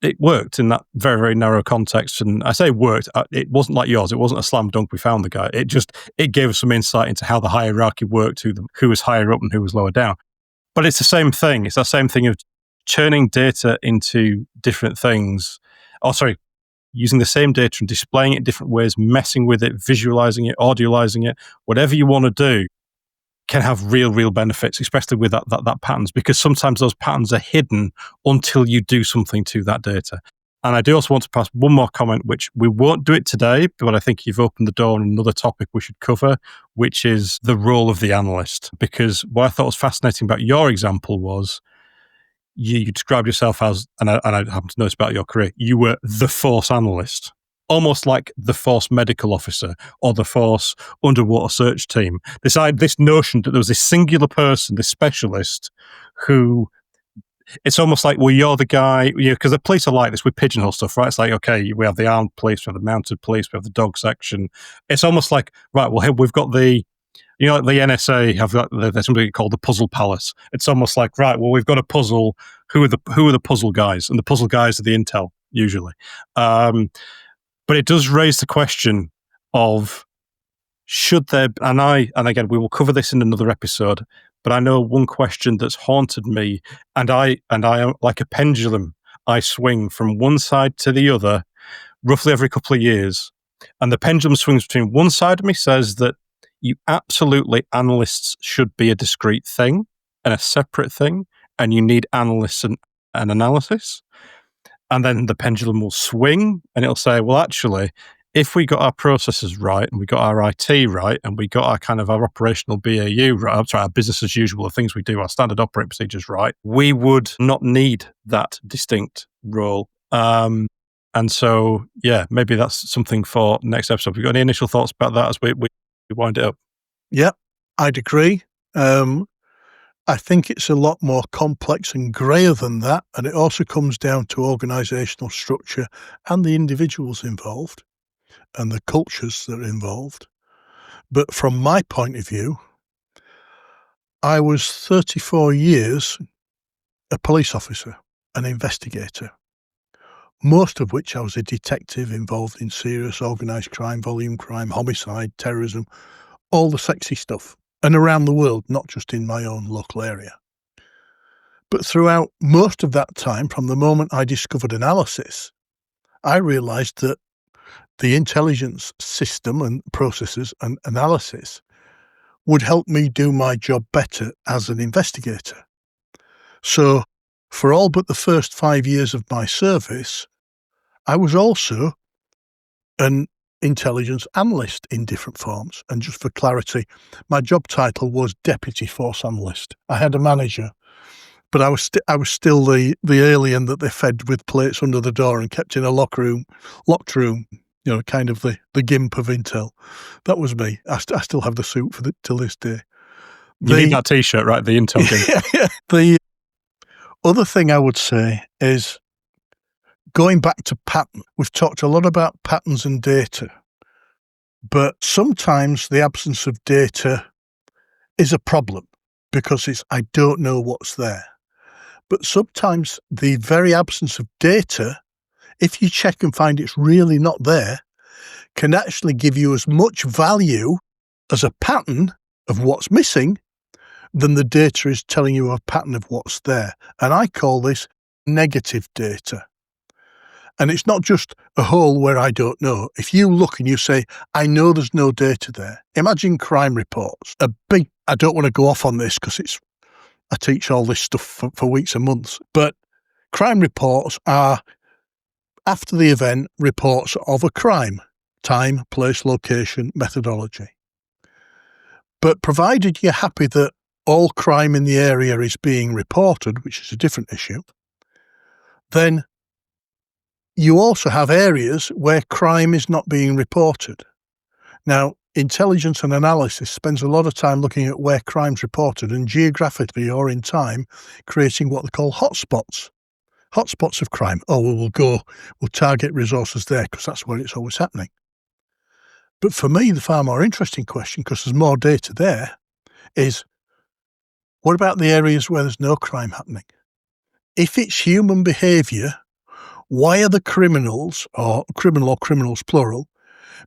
it worked in that very, very narrow context. And I say worked, it wasn't like yours. It wasn't a slam dunk. We found the guy. It gave us some insight into how the hierarchy worked, who was higher up and who was lower down. But it's the same thing. It's that same thing of turning data into different things. Using the same data and displaying it in different ways, messing with it, visualizing it, audializing it, whatever you want to do, can have real benefits, especially with that patterns, because sometimes those patterns are hidden until you do something to that data. And I do also want to pass one more comment, which we won't do it today, but I think you've opened the door on another topic we should cover, which is the role of the analyst. Because what I thought was fascinating about your example was you described yourself as, and I happen to know this about your career, you were the force analyst. Almost like the force medical officer or the force underwater search team. This notion that there was this singular person, this specialist, who it's almost like, well, you're the guy, because the police are like this. We pigeonhole stuff, right? It's like, okay, we have the armed police, we have the mounted police, we have the dog section. It's almost like, right, well, we've got the NSA have got there's something called the puzzle palace. It's almost like, right, well, we've got a puzzle. Who are the puzzle guys? And the puzzle guys are the intel usually. But it does raise the question of should there, and again, we will cover this in another episode, but I know one question that's haunted me, and I like a pendulum, I swing from one side to the other roughly every couple of years. And the pendulum swings between one side of me says that analysts should be a discrete thing and a separate thing, and you need analysts and analysis. And then the pendulum will swing and it'll say, well, actually, if we got our processes right and we got our IT right and we got our kind of our operational BAU right, our business as usual, the things we do, our standard operating procedures right, we would not need that distinct role. And so, maybe that's something for next episode. Have you got any initial thoughts about that as we wind it up? Yeah, I'd agree. I think it's a lot more complex and greyer than that, and it also comes down to organisational structure and the individuals involved and the cultures that are involved. But from my point of view, I was 34 years a police officer, an investigator. most of which I was a detective involved in serious organised crime, volume crime, homicide, terrorism, all the sexy stuff, and around the world, not just in my own local area. But throughout most of that time, from the moment I discovered analysis, I realised that the intelligence system and processes and analysis would help me do my job better as an investigator. So, for all but the first 5 years of my service, I was also an intelligence analyst in different forms. And just for clarity, my job title was Deputy Force Analyst. I had a manager, but I was still the alien that they fed with plates under the door and kept in a locked room, kind of the gimp of intel. That was me. I still have the suit till this day. You need that T-shirt, right? The intel gimp. The other thing I would say is, going back to pattern, we've talked a lot about patterns and data, but sometimes the absence of data is a problem because I don't know what's there. But sometimes the very absence of data, if you check and find it's really not there, can actually give you as much value as a pattern of what's missing than the data is telling you a pattern of what's there. And I call this negative data. And it's not just a hole where I don't know. If you look and you say, I know there's no data there. Imagine crime reports. I don't want to go off on this because I teach all this stuff for weeks and months, but crime reports are, after the event, reports of a crime. Time, place, location, methodology. But provided you're happy that all crime in the area is being reported, which is a different issue, then you also have areas where crime is not being reported. Now, intelligence and analysis spends a lot of time looking at where crime's reported and geographically or in time creating what they call hotspots. Hotspots of crime. We'll target resources there because that's where it's always happening. But for me, the far more interesting question, because there's more data there, is what about the areas where there's no crime happening? If it's human behaviour, why are the criminals, or criminals plural,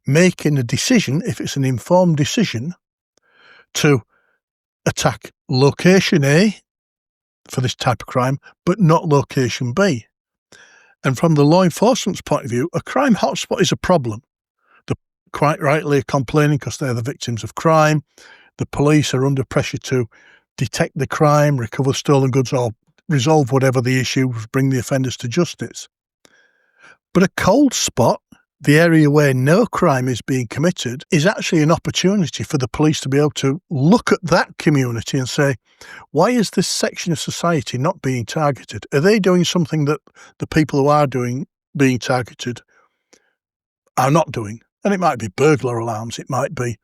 making a decision, if it's an informed decision, to attack location A for this type of crime, but not location B? And from the law enforcement's point of view, a crime hotspot is a problem. They're quite rightly complaining because they're the victims of crime. The police are under pressure to detect the crime, recover stolen goods, or resolve whatever the issue, bring the offenders to justice. But a cold spot, the area where no crime is being committed, is actually an opportunity for the police to be able to look at that community and say, why is this section of society not being targeted? Are they doing something that the people who are being targeted are not doing? And it might be burglar alarms, it might be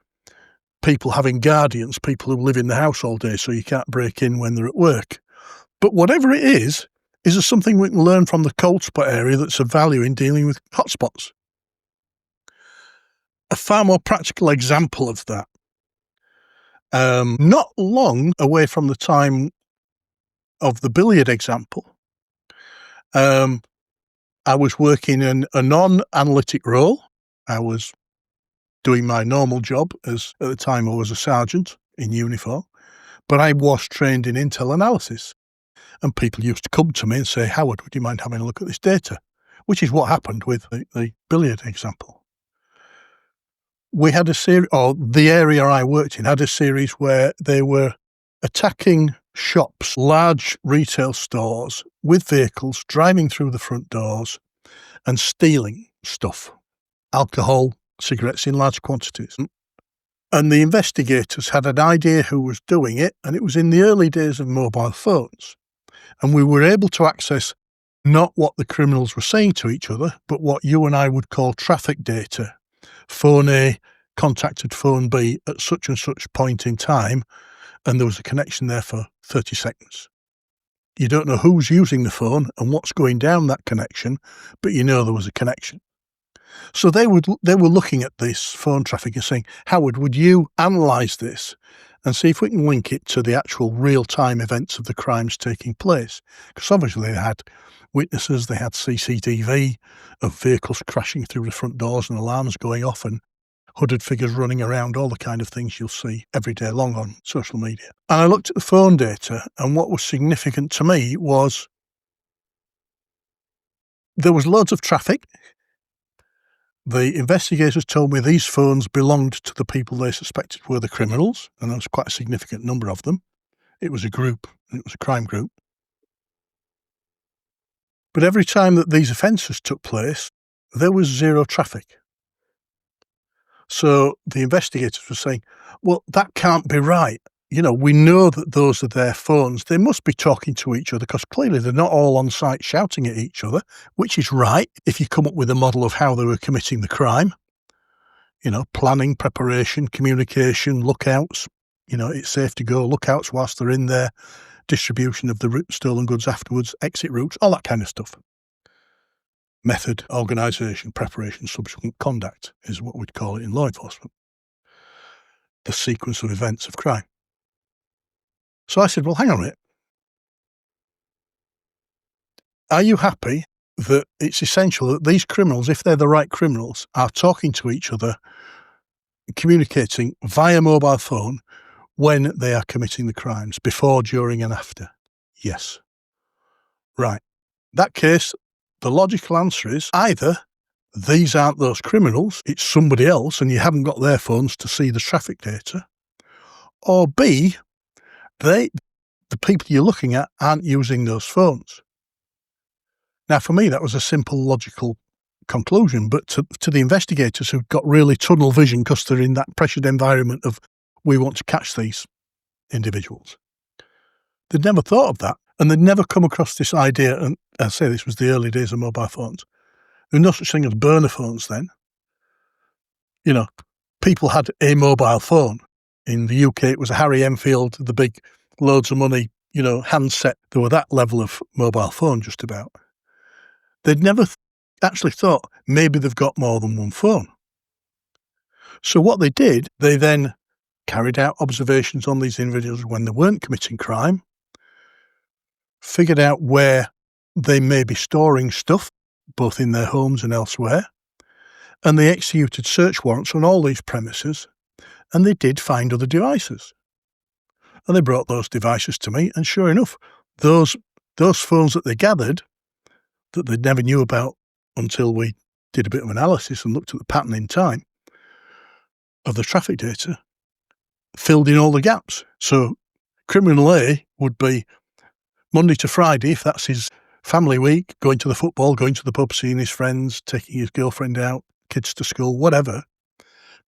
people having guardians, people who live in the house all day so you can't break in when they're at work. But whatever it is there something we can learn from the cold spot area that's of value in dealing with hotspots? A far more practical example of that, not long away from the time of the billiard example, I was working in a non-analytic role. I was doing my normal job, as at the time I was a sergeant in uniform, but I was trained in intel analysis. And people used to come to me and say, Howard, would you mind having a look at this data? Which is what happened with the billiard example. We had a series, or the area I worked in had a series where they were attacking shops, large retail stores with vehicles, driving through the front doors and stealing stuff, alcohol, cigarettes in large quantities. And the investigators had an idea who was doing it, and it was in the early days of mobile phones. And we were able to access not what the criminals were saying to each other, but what you and I would call traffic data. Phone A contacted phone B at such and such point in time, and there was a connection there for 30 seconds. You don't know who's using the phone and what's going down that connection, but you know there was a connection. So they were looking at this phone traffic and saying, Howard, would you analyse this and see if we can link it to the actual real-time events of the crimes taking place. Because obviously they had witnesses, they had CCTV of vehicles crashing through the front doors and alarms going off and hooded figures running around, all the kind of things you'll see every day long on social media. And I looked at the phone data, and what was significant to me was there was loads of traffic. The investigators told me these phones belonged to the people they suspected were the criminals, and there was quite a significant number of them. It was a group, it was a crime group. But every time that these offences took place, there was zero traffic. So the investigators were saying, well, that can't be right. You know, we know that those are their phones. They must be talking to each other because clearly they're not all on site shouting at each other, which is right if you come up with a model of how they were committing the crime. You know, planning, preparation, communication, lookouts. You know, it's safe to go, lookouts whilst they're in there, distribution of the stolen goods afterwards, exit routes, all that kind of stuff. Method, organisation, preparation, subsequent conduct is what we'd call it in law enforcement. The sequence of events of crime. So I said, well, hang on a minute. Are you happy that it's essential that these criminals, if they're the right criminals, are talking to each other, communicating via mobile phone when they are committing the crimes, before, during and after? Yes. Right. That case, the logical answer is either these aren't those criminals, it's somebody else and you haven't got their phones to see the traffic data, or B, the people you're looking at aren't using those phones. Now, for me, that was a simple, logical conclusion, but to the investigators who've got really tunnel vision because they're in that pressured environment of, we want to catch these individuals, they'd never thought of that, and they'd never come across this idea, and I say this was the early days of mobile phones. There was no such thing as burner phones then. You know, people had a mobile phone. In the UK, it was a Harry Enfield, the big, loads of money, you know, handset. There were that level of mobile phone just about. They'd never actually thought maybe they've got more than one phone. So what they did, they then carried out observations on these individuals when they weren't committing crime, figured out where they may be storing stuff, both in their homes and elsewhere, and they executed search warrants on all these premises, and they did find other devices. And they brought those devices to me, and sure enough, those phones that they gathered, that they never knew about until we did a bit of analysis and looked at the pattern in time of the traffic data, filled in all the gaps. So criminal A would be Monday to Friday, if that's his family week, going to the football, going to the pub, seeing his friends, taking his girlfriend out, kids to school, whatever.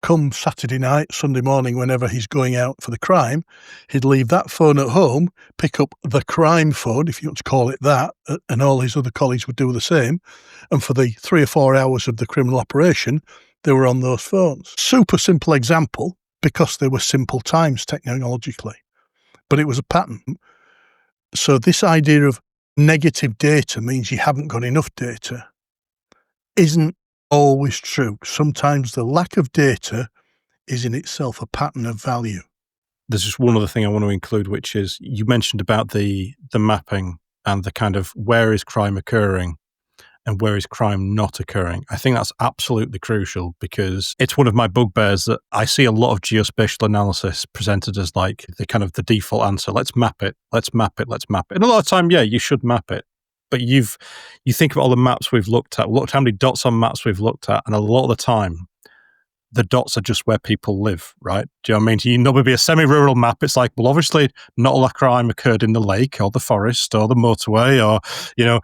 Come Saturday night, Sunday morning, whenever he's going out for the crime, he'd leave that phone at home, pick up the crime phone, if you want to call it that, and all his other colleagues would do the same. And for the 3 or 4 hours of the criminal operation, they were on those phones. Super simple example, because they were simple times technologically. But it was a pattern. So this idea of negative data means you haven't got enough data isn't always true. Sometimes the lack of data is in itself a pattern of value. There's just one other thing I want to include, which is you mentioned about the mapping and the kind of where is crime occurring and where is crime not occurring. I think that's absolutely crucial because it's one of my bugbears that I see a lot of geospatial analysis presented as like the kind of the default answer. Let's map it. Let's map it. Let's map it. And a lot of time, yeah, you should map it. But you think of all the maps we've looked at, looked how many dots on maps we've looked at, and a lot of the time, the dots are just where people live, right? Do you know what I mean? You know, maybe a semi-rural map, it's like, well, obviously not all the crime occurred in the lake or the forest or the motorway or, you know,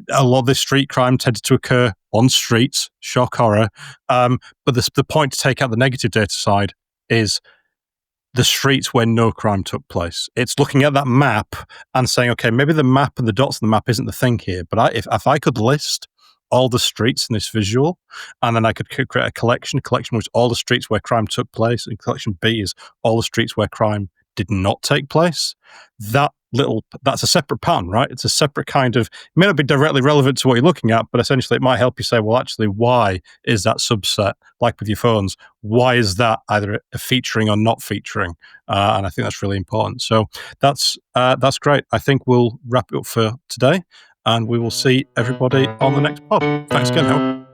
a lot of the street crime tended to occur on streets, shock horror. But the point to take out the negative data side is the streets where no crime took place. It's looking at that map and saying, okay, maybe the map and the dots on the map isn't the thing here, but if I could list all the streets in this visual, and then I could create a collection which all the streets where crime took place, and collection B is all the streets where crime did not take place, that that's a separate pattern, right? It's a separate kind of, it may not be directly relevant to what you're looking at, but essentially it might help you say, well, actually, why is that subset, like with your phones, why is that either featuring or not featuring? And I think that's really important. So that's great. I think we'll wrap it up for today, and we will see everybody on the next pod. Thanks again, Howard.